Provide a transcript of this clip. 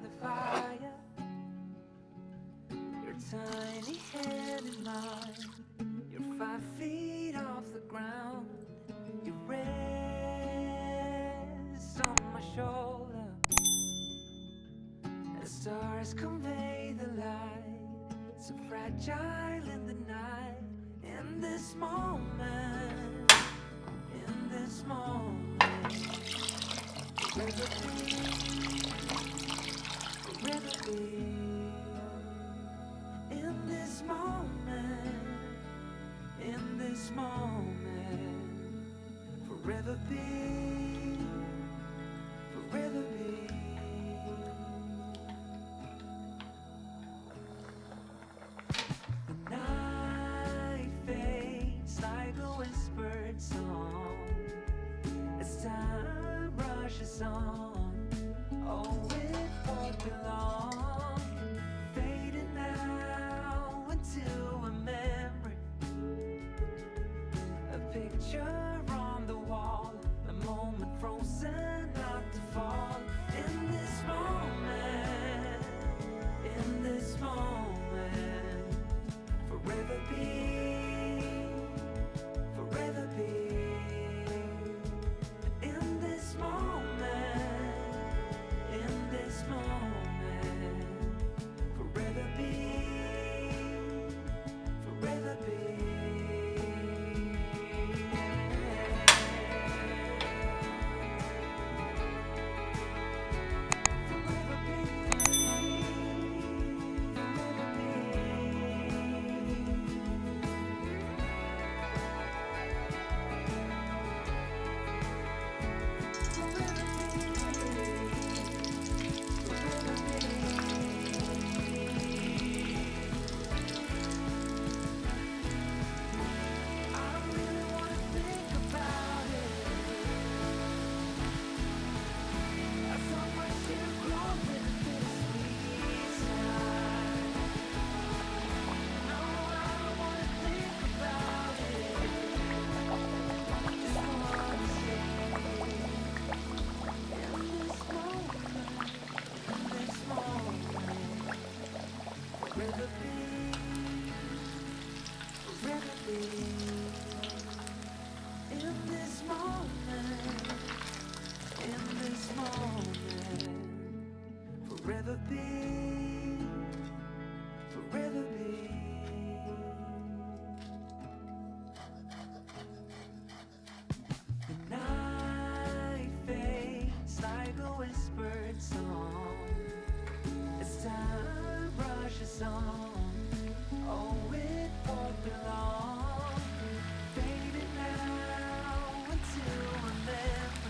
the fire, your tiny head in mine. You're 5 feet off the ground. You rest on my shoulder. The stars convey the light, so fragile in the night. In this moment, in this moment, forever be, forever be. In this moment, in this moment, forever be, forever be. The night fades like a whispered song as time rushes on. Oh, it won't be long, fading now into a memory, a picture on the wall, a moment frozen not to fall. In this moment, in this moment, forever be, forever be. In this moment, in this moment, forever be, forever be. Forever be, forever be, forever be. In this moment, in this moment, forever be, forever be. The night fades like a whispered song as time rushes on. Oh, it won't be long, fading now into a memory,